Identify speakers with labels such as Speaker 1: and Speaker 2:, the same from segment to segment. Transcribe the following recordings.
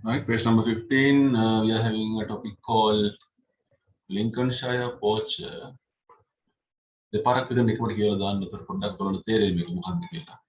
Speaker 1: Right, page number 15. We are having a topic called Lincolnshire Poacher. දෙපාරක් විතර නිකමට කියලා දාන්න. උතර පොඩ්ඩක් බලන්න තේරෙයි මේක මොකක්ද කියලා.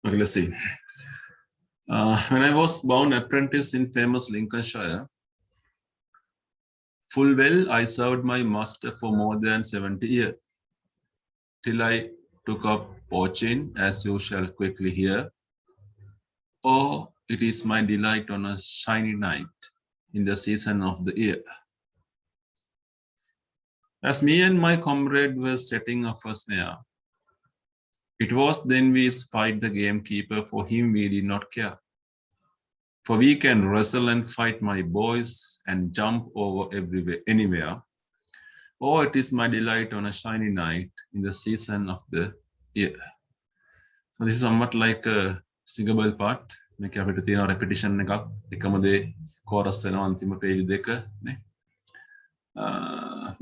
Speaker 1: Okay, let's see. When I was bound apprentice in famous Lincolnshire, full well I served my master for more than 70 years, till I took up poaching, as you shall quickly hear. Oh, it is my delight on a shiny night in the season of the year. As me and my comrade were setting up a snare, it was then we spied the gamekeeper, for him we did not care. For we can wrestle and fight, my boys, and jump over everywhere, anywhere. Oh, it is my delight on a shiny night in the season of the year. So this is somewhat like a singable part. මේක අපිට තියෙන repetition එකක් එකම දේ chorus වෙනවා අන්තිම page දෙක නේ.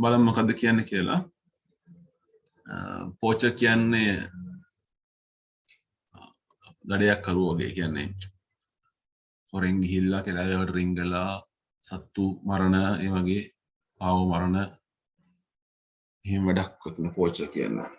Speaker 1: බලමු මොකද්ද කියන්නේ කියලා. poacher කියන්නේ දඩයක් කරුවෝ වගේ කියන්නේ හොරෙන් ගිහිල්ලා කෙළවරට රිංගලා සත්තු මරණ ඒ වගේ ආව මරණ එහෙම වැඩක් කරන poacher කියන්නේ.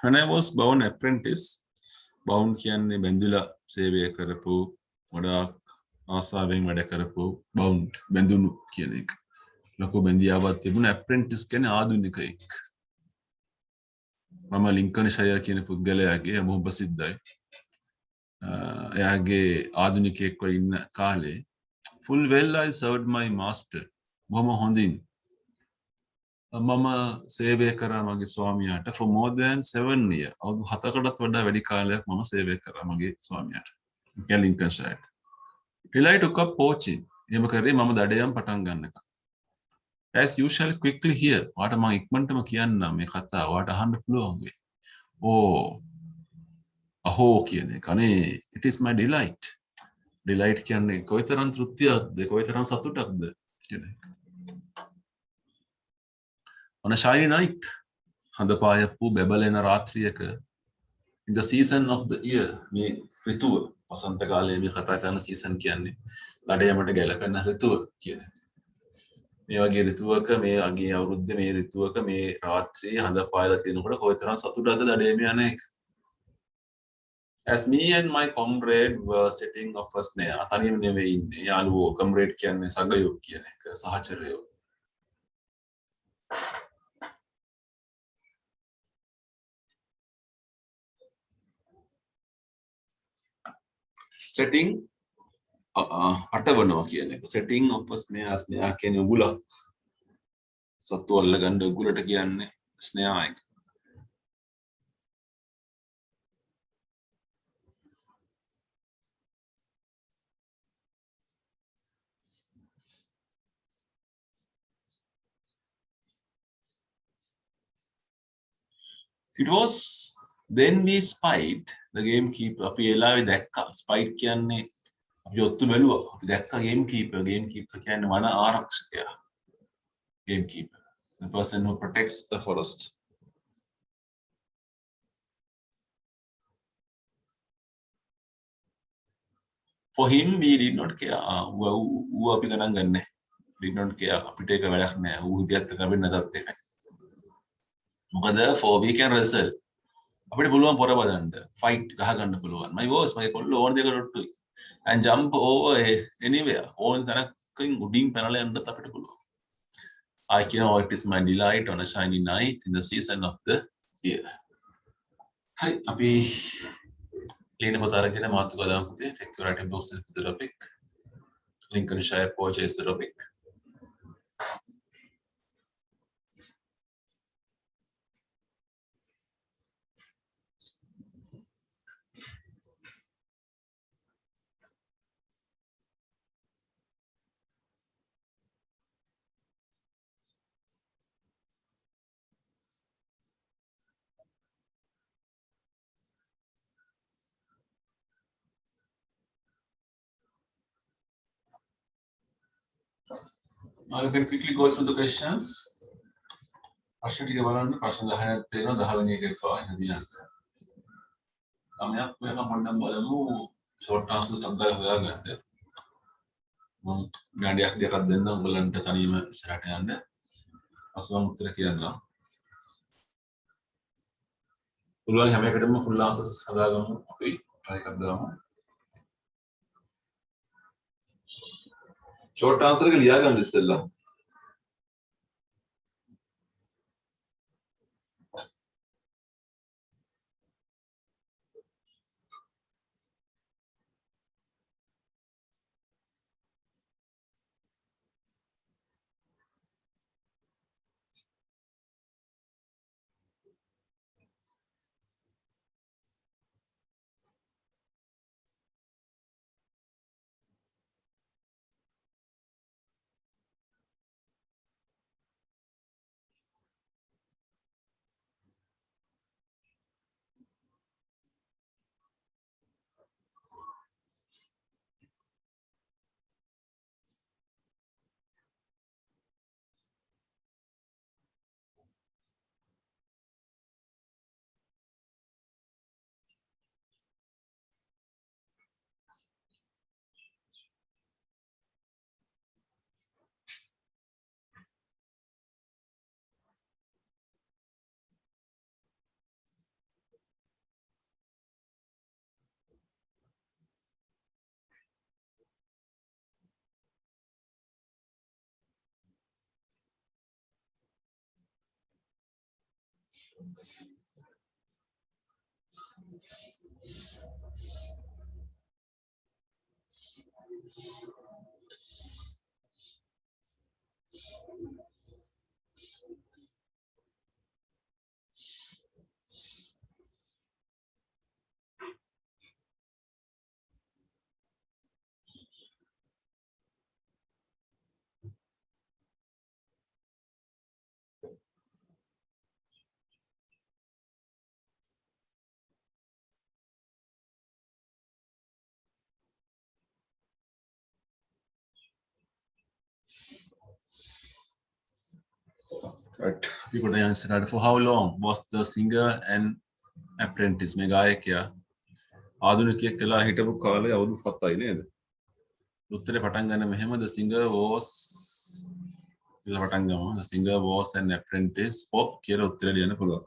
Speaker 1: When I was bound apprentice, bound කියන්නේ බැඳිලා සේවය කරපු ගොඩාක් ආසාවෙන් වැඩ කරපු bound බැඳුණු කියන එක. ලොකු බැඳියාවක් තිබුණ apprentice කියන්නේ ආධුනිකයෙක්. මම ලින්කන්ෂයර් කියන පුද්ගලයාගේ බොහොම ප්‍රසිද්ධයි. එයාගේ ආධුනිකයෙක් වෙ ඉන්න කාලේ full well I served my master. බොහොම හොඳින් මම සේවය කරා මගේ ස්වාමියාට for more than 7 years. අවුරුදු 7කටත් වඩා වැඩි කාලයක් මම සේවය කරා මගේ ස්වාමියාට. Lincolnshire. Till I took up poaching. එහෙම කරේ මම දඩයම් පටන් ගන්නකම්. As you shall quickly hear. වාට මම ඉක්මනටම කියන්නම් මේ කතාව. වාට අහන්න පුළුවන් වෙයි. Oh. අහෝ කියන එක. අනේ it is my delight. Delight කියන්නේ කොයිතරම් තෘප්තියක්ද කොයිතරම් සතුටක්ද කියන එක. On a shiny night, හඳපායපු බැබලෙන රාත්‍රියක in the season of the year මේ ඍතුව වසන්ත කාලයේ මේ කතා කරන season කියන්නේ දඩයමට ගැලපෙන ඍතුව කියන එක. මේ වගේ ඍතුවක මේ අගේ අවුරුද්දේ මේ ඍතුවක මේ රාත්‍රියේ හඳපායලා තියෙනකොට කොයිතරම් සතුටක්ද දඩයම යන එක. As me and my comrade were setting up a snare, තනියම නෙවෙයි ඉන්නේ. යාළුවෝ comrade කියන්නේ සගයෝ කියන එක සහචරයෝ. setting අටවනවා කියන එක. setting of a snare කියන්නේ උගුලක්. සත්තු අල්ලගන්න උගුලට කියන්නේ snare එක. It was then we spied the gamekeeper. අපි එලාවේ දැක්කා spite කියන්නේ අපි ඔත්තු බැලුවා. අපි දැක්කා gamekeeper. Gamekeeper කියන්නේ වන ආරක්ෂකයා. Gamekeeper, the person who protects the forest. For him, we did not care. ඌ අපි ගණන් ගන්නෑ. Did not care. අපිට ඒක වැඩක් නෑ. ඌ හිටියත් එක වෙන්න නැතත් එකයි. මොකද for we can wrestle. අපිට පුළුවන් පොර බදන්න. fight ගහ ගන්න පුළුවන්. My boss, my කොල්ල ඕන දෙයකට ඔට්ටුයි. And jump over anywhere. ඕන තැනකින් උඩින් පැනලා යන්නත් අපිට පුළුවන්. I can know it is my delight on a shiny night in the season of the year. Hi, අපි ලියන පොත අරගෙන මාතෘකාව දාමු පුතේ. Take your writing box and the topic. Lincolnshire Poacher is the topic. Now you can quickly go through the questions. ප්‍රශ්න ටික බලන්න. ප්‍රශ්න 10ක් තියෙනවා. 10 වෙනි එකේ පාන දිනන්න. අපි මේක පොඩ්ඩක් බලමු. short answers ටක් ගාලා හොයාගන්න. මම විනාඩියක් දෙකක් දෙන්නම් ඔයගලන්ට තනියම ඉස්සරහට යන්න. අසවම් උත්තර කියන්නම්. පුළුවන් හැම එකටම full answers හදාගමු. අපි try එකක් දාමු. short answer එක ලියා ගන්න ඉස්සෙල්ලා. Right. We got the answer. For how long was the singer and apprentice? මේ ගායකයා ආධුනිකයෙක් කියලා හිටපු කාලේ අවුරුදු 7යි නේද? උත්තරේ පටන් ගන්න මෙහෙම the singer was කියලා පටන් ගමු. The singer was an apprentice for කියලා උත්තරේ ලියන්න පුළුවන්.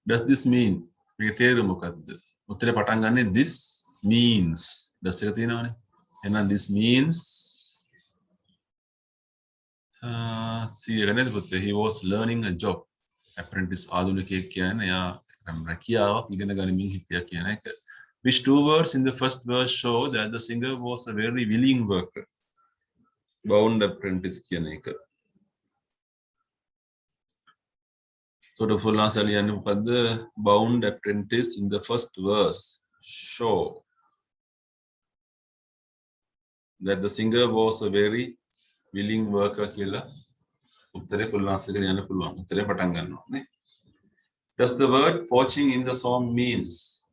Speaker 1: Does this mean? මේක තේරුම මොකද්ද? උත්තරේ පටන් ගන්නේ this means. does එක තියෙනවනේ. එහෙනම් this means he was learning a job. Apprentice ආධුනිකයෙක් කියන්නේ එයා රැකියාවක් ඉගෙන ගනිමින් හිටියා කියන එක. Which two words in the first verse show that the singer was a very willing worker? Bound apprentice කියන එක. So the full answer ලියන්න මොකද්ද? Bound apprentice in the first verse show that the singer was a very willing worker කියලා උත්තරේ full answer එක ලියන්න පුළුවන්. උත්තරේ පටන් ගන්නවා නේ. Does the word poaching in the song means?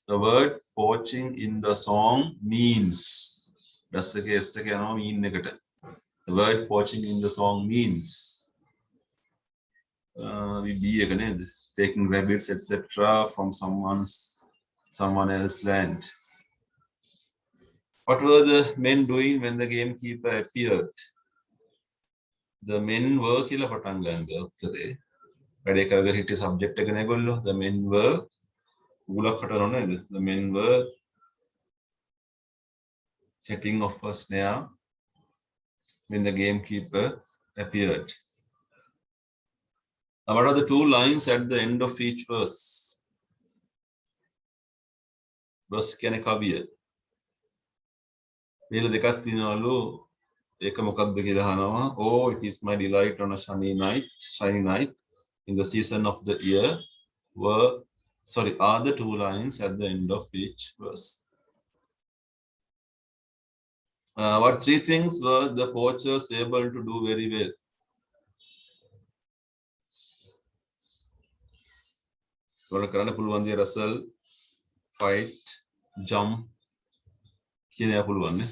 Speaker 1: The word poaching in the song means. Does the case mean negative? The word poaching in the song means we be again taking rabbits, etc., from someone else's land. What were the men doing when the gamekeeper appeared? The men were කියලා පටන් ගන්න උත්තරේ. වැඩේ කරගෙන හිටිය subject එක නේගොල්ලෝ. The men were උගලක් හටනව නේද? The men were setting off a snare when the gamekeeper appeared. Now, what are the two lines at the end of each verse? Verse කියන්නේ කවිය. මේල දෙකක් තියෙනවලු. ඒක මොකක්ද කියලා අහනවා. Oh, it is my delight on a shiny night in the season of the year are the two lines at the end of each verse. What three things were the poachers able to do very well? වල කරන්න පුළුවන් දේ Russell fight jump කියන ඒවා පුළුවන් නේ.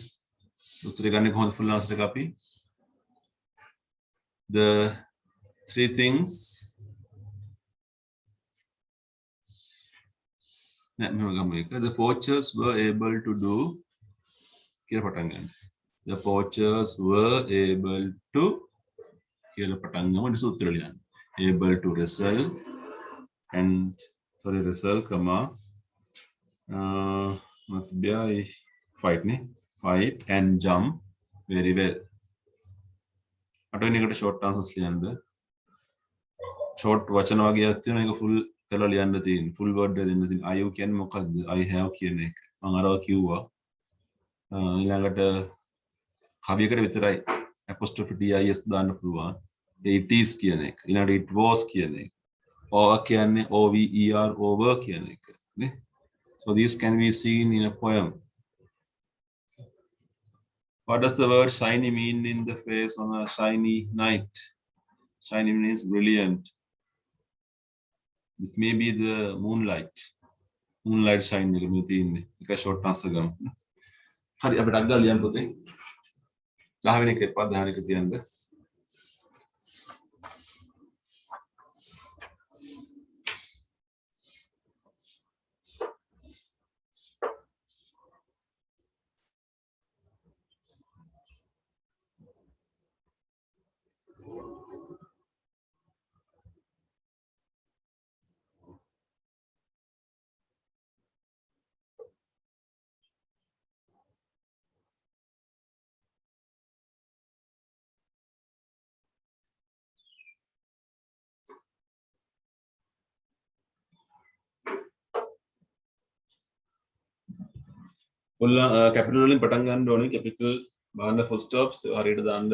Speaker 1: උත්තරේ ගන්න කොහොමද full answer එක අපි? The three things the poachers were able to do කියලා පටන් ගන්න. The poachers were able to කියලා පටන් ගමු ඊට උත්තර ලියන්න. Able to wrestle comma fight and jump very well. අටවෙනි එකට short answers ලියන්න. short වචන වගේක් තියෙනවා ඒක full කරලා ලියන්න තියෙන. full word එක දෙන්න තියෙන. I කියන්නේ මොකක්ද? I have කියන එක. මම අරව කිව්වා. ඊළඟට කවියකට විතරයි apostrophe tis දාන්න පුළුවන්. it is කියන එක. ඊළඟට it was කියන එක. or කියන්නේ over කියන එක. නේ? So these can be seen in a poem. What does the word shiny mean in the phrase on a shiny night? Shiny means brilliant. This may be the moonlight. Moonlight shine එක මේ තියෙන්නේ. ඒක short answer ගමු. හරි අපිට අග්ගා ලියන්න පුතේ. 10 වෙනි එක එපා 10 එක තියන්න. capital වලින් පටන් ගන්න ඕනේ capital බලන්න full stops හරියට දාන්න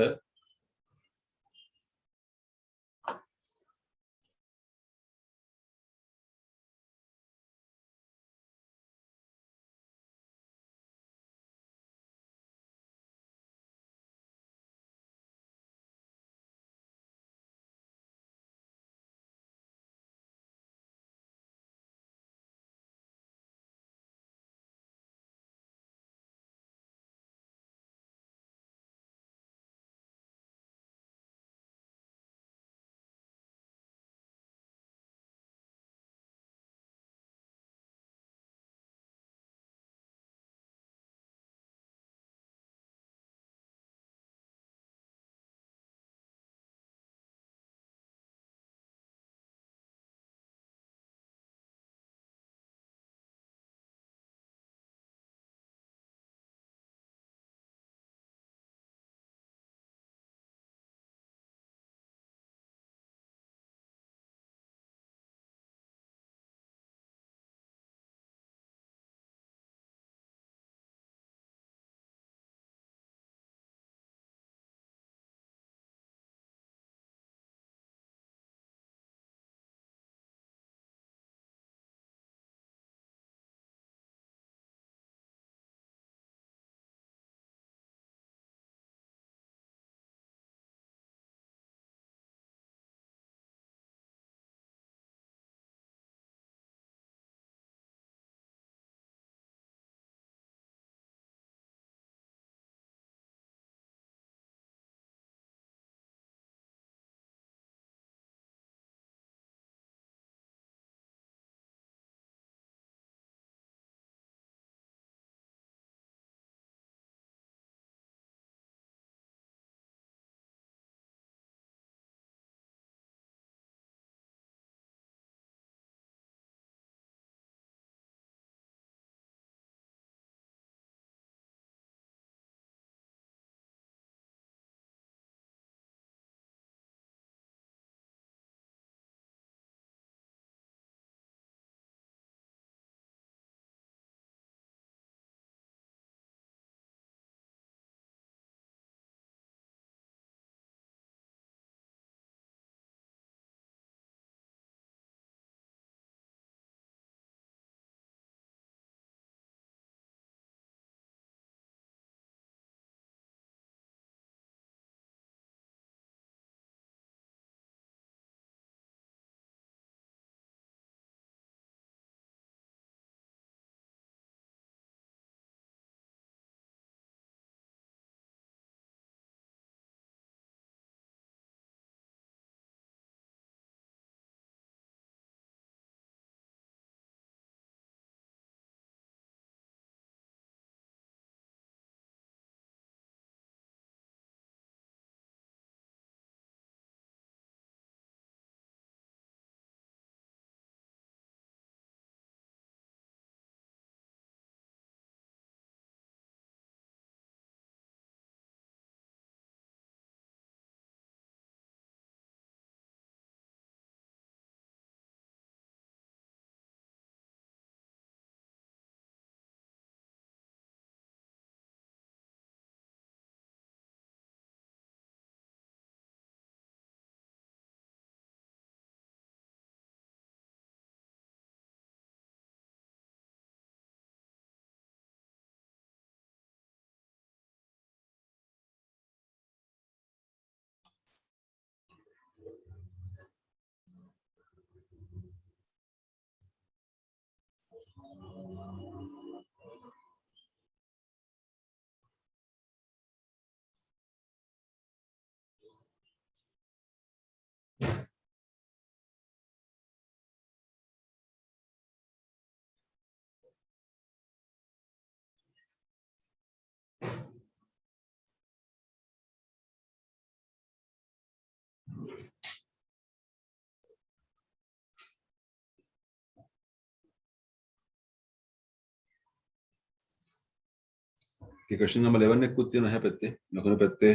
Speaker 1: question number 11 එකකුත් තියෙනවා හැ පැත්තේ. ලකුණු පැත්තේ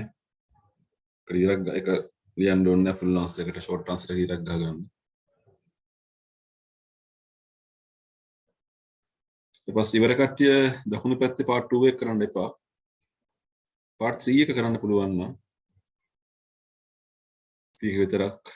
Speaker 1: ක්‍රියාවක් එක ලියන්න ඕනේ full answer එකට short answer එක ඉරක් ගහගන්න. ඊට පස්සේ ඉවර කට්ටිය දකුණු පැත්තේ part 2 එක කරන්න එපා. part 3 එක කරන්න පුළුවන් නම් ඒක විතරක්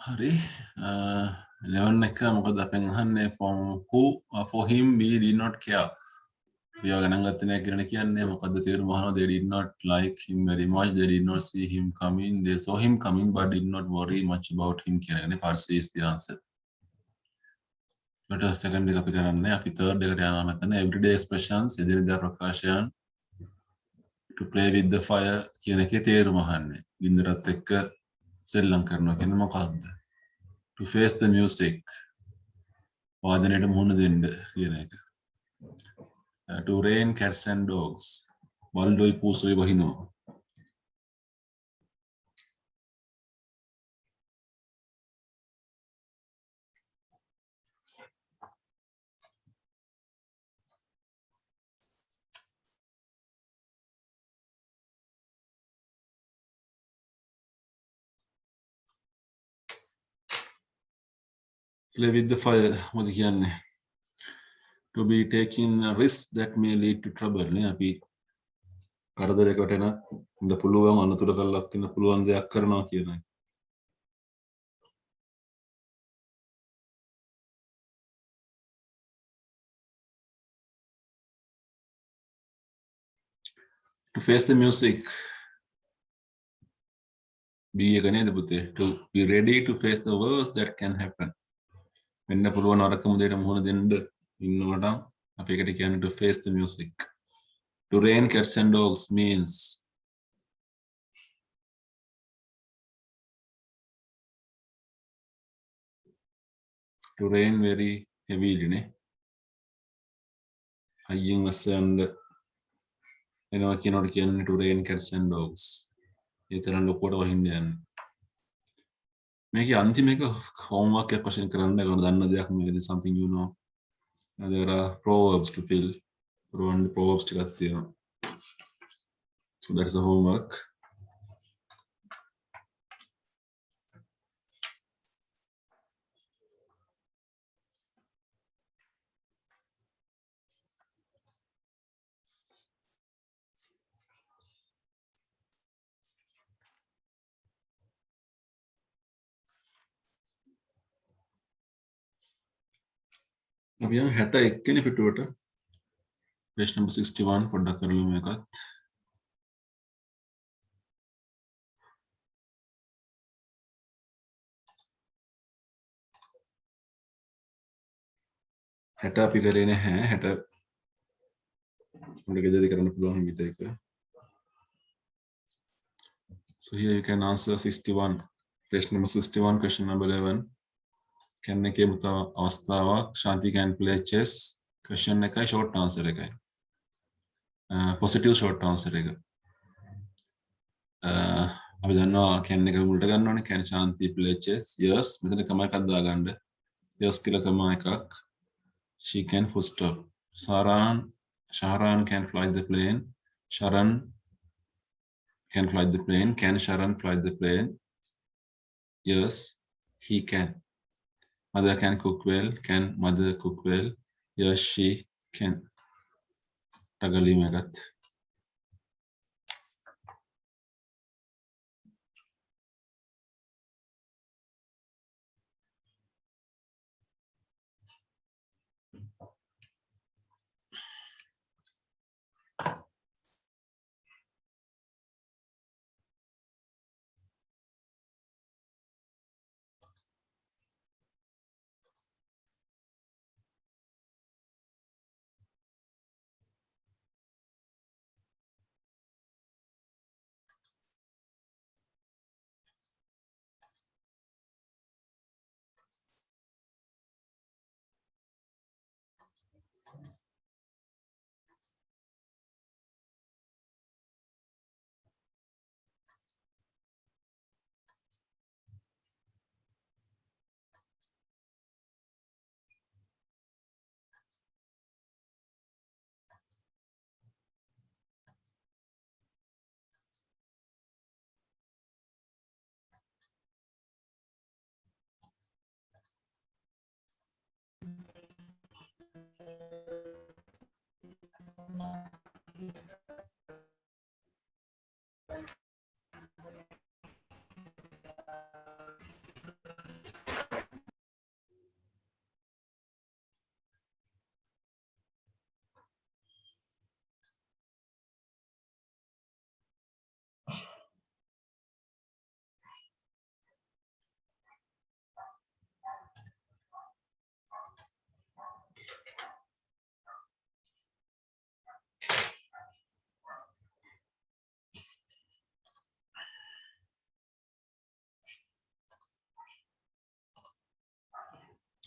Speaker 1: හරි 11 එක මොකද අපෙන් අහන්නේ for him we did not care. පියාව ගණන් ගත්තේ නැහැ කියලා කියන්නේ මොකද්ද තේරුම අහනවා they did not like him very much they did not see him coming they saw him coming but did not worry much about him කියන එකනේ Parsi is the answer. ඊට second එක අපි කරන්නේ අපි third එකට යනවා මෙතන everyday expressions එදිනෙදා ප්‍රකාශයන් to play with the fire කියන එකේ තේරුම අහන්නේ. ගින්දරත් එක්ක සෙල්ලම් කරනවා කියන්නේ මොකක්ද? To face the music වාදනයට මුහුණ දෙන්න කියන එක. To rain cats and dogs වල්ඩොයි පූසොයි වහිනවා. Play with the fire මොකද කියන්නේ? To be taking a risk that may lead to trouble නේ අපි කරදරයකට එන ඉන්න පුළුවන් අනතුරකට ලක් වෙන්න පුළුවන් දෙයක් කරනවා කියන එක. To face the music be එක නේද පුතේ? To be ready to face the worst that can happen. වෙන්න පුළුවන් අරකම දෙයට මුහුණ දෙන්න ඉන්නවට අපි එකට කියන්නේ to face the music. To rain cats and dogs means to rain very heavily නේ. අයියෙන් අස්සන්න එනවා කියනකොට කියන්නේ to rain cats and dogs. ඒ තරම් ලොකුවට වහින්න යන්නේ. මේකේ අන්තිම එක homework එකක් වශයෙන් කරන්න ඕන දන්න දෙයක් මේකද something you know. There are proverbs to fill. Proverbs ටිකක් තියෙනවා. So that's the homework. අපි යමු 61 වෙනි පිටුවට. Page number 61 පොඩ්ඩක් කරමු මේකත්. හැට අපි කරේ නැහැ. හැට මොකද ගෙදරදී කරන්න පුළුවන් හිමිට එක. So here you can answer 61. Page number 61, question number 11. Can එකේ මුත අවස්ථාවක්. Shanti can play chess. Question එකයි short answer එකයි. Positive short answer එක. අපි දන්නවා can එක මුලට ගන්න ඕනේ. Can Shanti play chess? Yes. මෙතන කම එකක් දාගන්න. Yes කියලා කම එකක්. She can full stop. Sharan can fly the plane. Sharan can fly the plane. Can Sharan fly the plane? Yes, he can. Mother can cook well. Can mother cook well? Yes, she can. Tagali megat.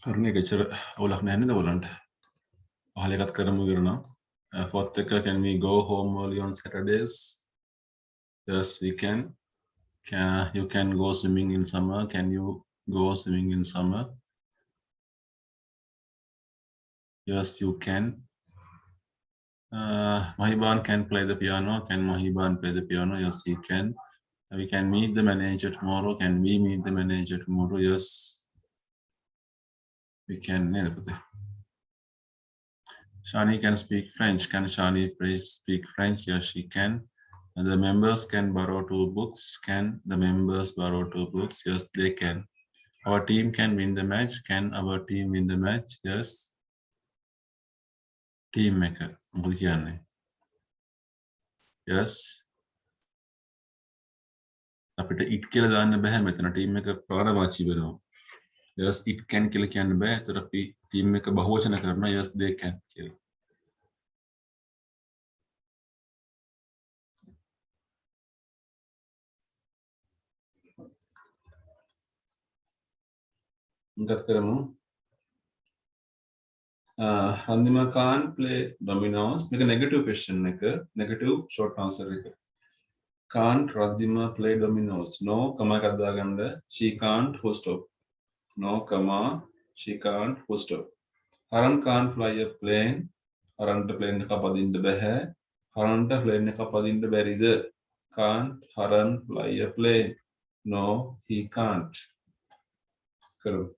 Speaker 1: හරිනේ කෙච්චර අවුලක් නැහැ නේද ඔයගලන්ට? පහල එකත් කරමු ඉවරනම්. Fourth එක, can we go home early on Saturdays? Yes, we can. You can go swimming in summer. Can you go swimming in summer? Yes, you can. Mahiban can play the piano. Can Mahiban play the piano? Yes, he can. We can meet the manager tomorrow. Can we meet the manager tomorrow? Yes, we can. Shani can speak French. Can Shani please speak French? Yes, she can. And the members can borrow 2 books. Can the members borrow 2 books? Yes, they can. Our team can win the match. Can our team win the match? Yes. Team maker. Yes. අපිට it කියලා දාන්න බෑ මෙතන team එක ප්‍රාණවාචී වෙනවා. Yes, it can කියලා කියන්න බෑ. ඒතර අපි ටීම් එක බහුවචන කරනවා. Yes, they can කියලා. ඉඳත් කරමු. Randima can't play dominoes. Make a negative question. Negative short answer. Can't Randima play dominoes? No, comma kadaganda. She can't. Full stop. No, comma. She can't. Full stop. Haran can't fly a plane. Haran plane kapadin the behe. Haran plane kapadin the berry. Can't Haran fly a plane? No, he can't. Correct.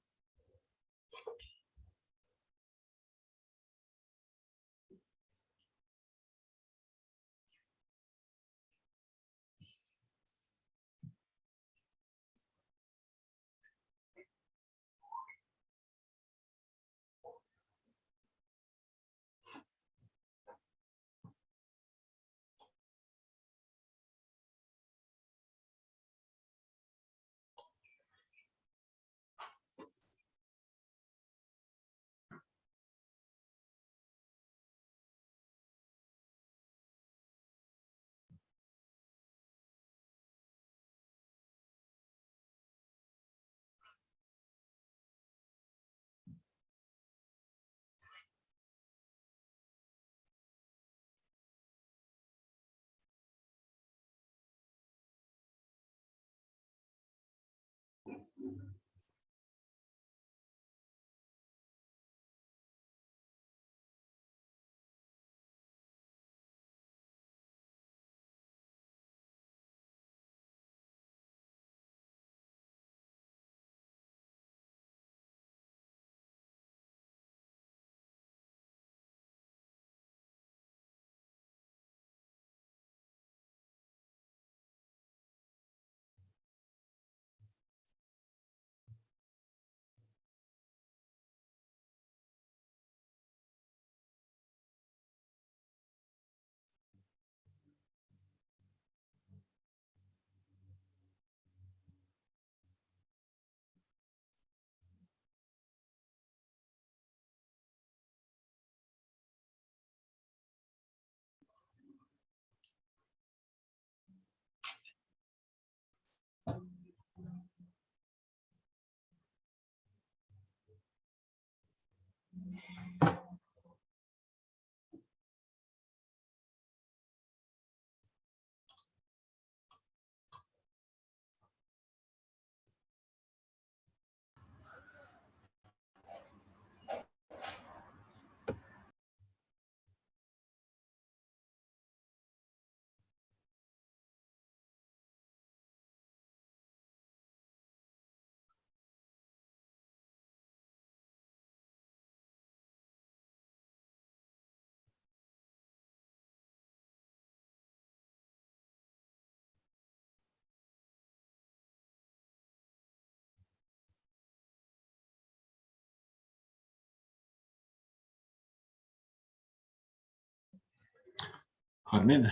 Speaker 1: Harmid,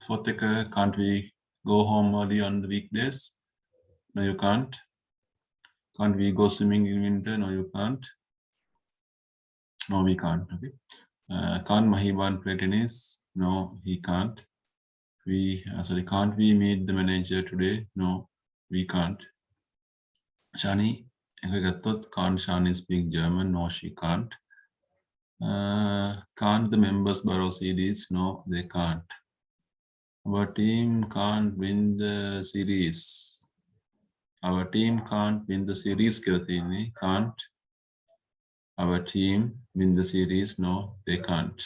Speaker 1: Fotika, can't we go home early on the weekdays? No, you can't. Can't we go swimming in winter? No, you can't. No, we can't. Okay. Can't Mahiban play tennis? No, he can't. Can't we meet the manager today? No, we can't. Shani, can't Shani speak German? No, she can't. Can't the members borrow CDs? No, they can't. Our team can't win the series. Our team can't win the series, Kiratini. Can't. Our team win the series? No, they can't.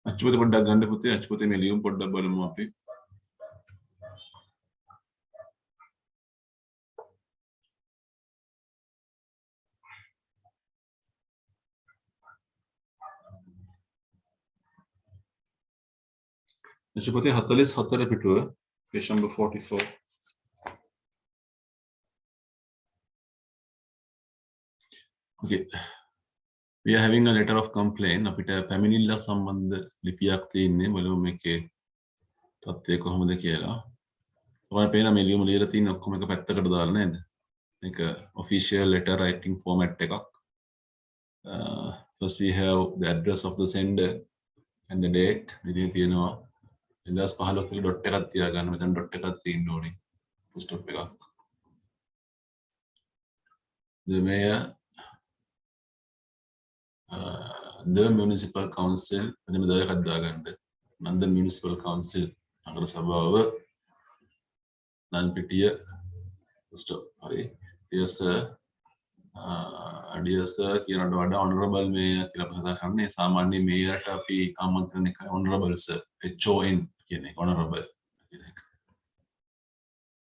Speaker 1: Achupati podda ganda puti, achupati me liyum podda balamu api. Achupati hatalis hatare pitu, page number 44. Okay. We are having a letter of complaint. අපිට පැමිණිල්ල සම්බන්ධ ලිපියක් තියෙන්නේ. බලමු මේකේ තත්ත්වය කොහොමද කියලා. ඔයාලට පේන මේ ලියුම ලියලා තියෙන ඔක්කොම එක පැත්තකට දාලා නේද? මේක official letter writing format එකක්. First we have the address of the sender and the date. ඉතින් තියෙනවා 2015 කියලා dot එකක් තියාගන්න. මෙතන dot එකක් තියෙන්න ඕනේ. full stop එකක්. The mayor the municipal council මෙතන දයකක් දාගන්න. London Municipal Council නගර සභාව නන්පිටිය stop. හරි. Dear sir කියනට වඩා honorable mayor කියලා අපි කතා කරන්නේ. සාමාන්‍ය මේයර්ට අපි ආමන්ත්‍රණය කරන honorable sir HON කියන එක honorable කියන එක.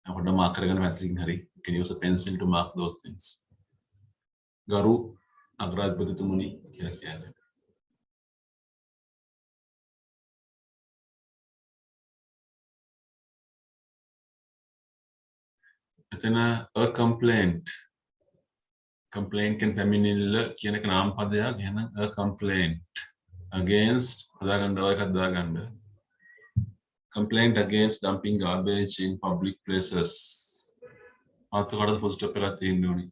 Speaker 1: අපිට මාක් කරගන්න පැහැදිලින් හරි. You can use a pencil to mark those things. ගරු අග්‍රාධිපතිතුමනි කියලා කියන්නේ. එතන a complaint can පැමිණිල්ල කියන එක නාම පදයක්. එහෙනම් a complaint against හදාගන්න ඔය එකක් දාගන්න. Complaint against dumping garbage in public places. මාතෘකාවට full stop එකක් තියෙන්න ඕනේ.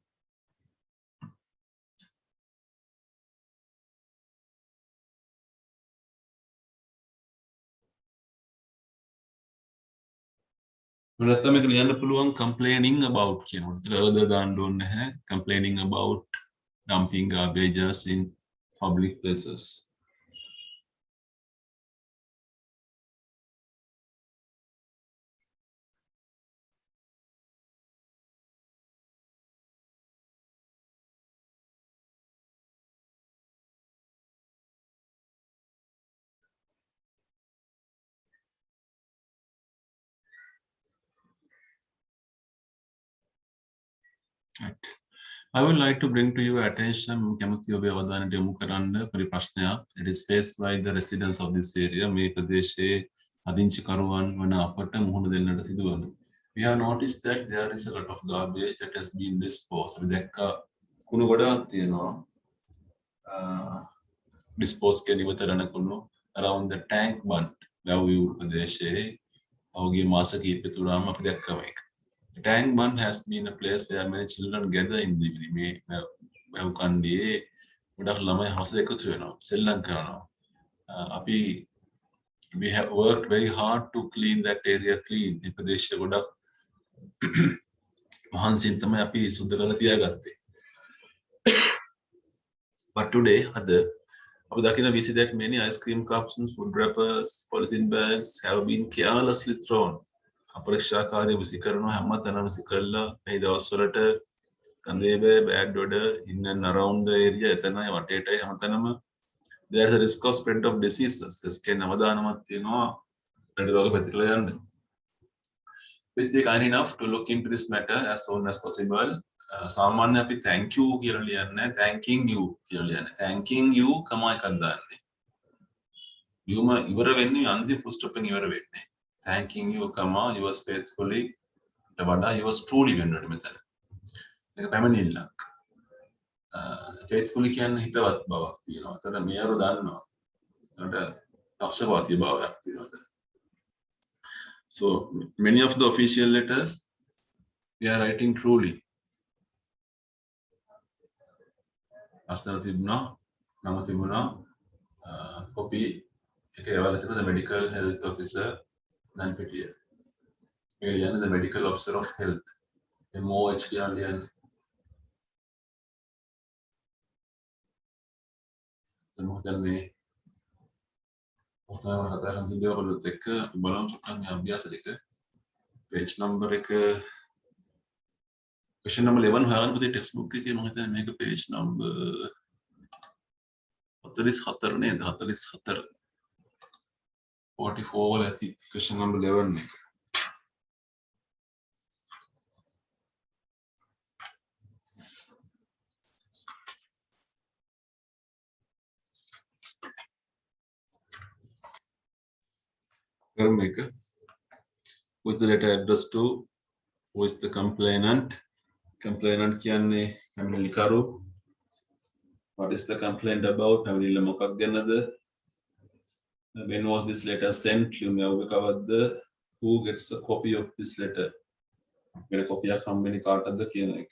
Speaker 1: නැත්නම් මේක ලියන්න පුළුවන් complaining about කියනකොට other දාන්න ඕනේ නැහැ. Complaining about dumping garbages in public places. Right. I would like to bring to your attention කැමති ඔබේ අවධානයට යොමු කරන්න ප්‍රශ්නයක්. It is faced by the residents of this area. මේ ප්‍රදේශයේ අදිංචිකරුවන් වන අපට මුහුණ දෙන්නට සිදුවන. We have noticed that there is a lot of garbage that has been disposed. අපි දැක්ක කුණු ගොඩක් තියෙනවා. dispose කිරීම තරණ කුණු around the tank bund. වැව්විව් ප්‍රදේශයේ අවුගේ මාස කිහිප තුරාම අපි දැක්කම ඒක. The tank bund has been a place where many children gather in the evening. මේ කණ්ඩියේ ගොඩක් ළමයි හවස එකතු වෙනවා. සෙල්ලම් කරනවා. we have worked very hard to clean that area clean. මේ ප්‍රදේශය ගොඩක් මහන්සියෙන් තමයි අපි සුද්ධ කරලා තියාගත්තේ. But today අපි දකින we see that many ice cream cups, food wrappers, polythene bags have been carelessly thrown. අපරික්ෂාකාරී විසිකරනවා හැමතැනම විසිකරලා මේ දවස්වලට කන්දේබේ බෑඩ් වල in and around the area එතනයි වටේටයි හැමතැනම there is a risk of spread of diseases. ඒකේ අවදානමක් තියෙනවා ready රෝග පැතිරලා යන්න. Please be kind enough to look into this matter as soon as possible. සාමාන්‍ය අපි thank you කියලා ලියන්නේ thanking you කියලා ලියන්නේ. thanking you කමයි එකක් දාන්නේ. යුම ඉවර වෙන්නේ අන්තිම full stop එකෙන් ඉවර වෙන්නේ. thanking you, yours faithfully, yours truly වෙන්නට මෙතන. මේක පැමිණිල්ලක්. faithfully කියන්නේ හිතවත් බවක් තියෙනවා. එතන මෙයර දන්නවා. එතන පක්ෂපාතී භාවයක් තියෙනවා එතන. So many of the official letters we are writing truly. අස්තර තිබුණා, නම තිබුණා, copy එක ඒවල තියෙන the medical health officer නන්පිටිය. මේ ලියන්නේ the medical officer of health. MOH කියලා ලියන්නේ. මොකද මේ ඔතන හදාගන්න වීඩියෝ වලත් එක්ක බලමු චුට්ටක් මේ අභ්‍යාස දෙක. page number එක question number 11 හොයාගන්න පුතේ text book එකේ මම හිතන්නේ මේක page number 44 නේද 44 44 වල ඇති question number 11 එක. Maker. Who is the letter addressed to? Who is the complainant? Complainant කියන්නේ පැමිණිලිකරු. What is the complaint about? Havililla මොකක් ගැනද? When was this letter sent? ලියුමේ ඔබ කවද්ද? Who gets a copy of this letter? වෙන කොපියක් හම්බෙන්නේ කාටද කියන එක.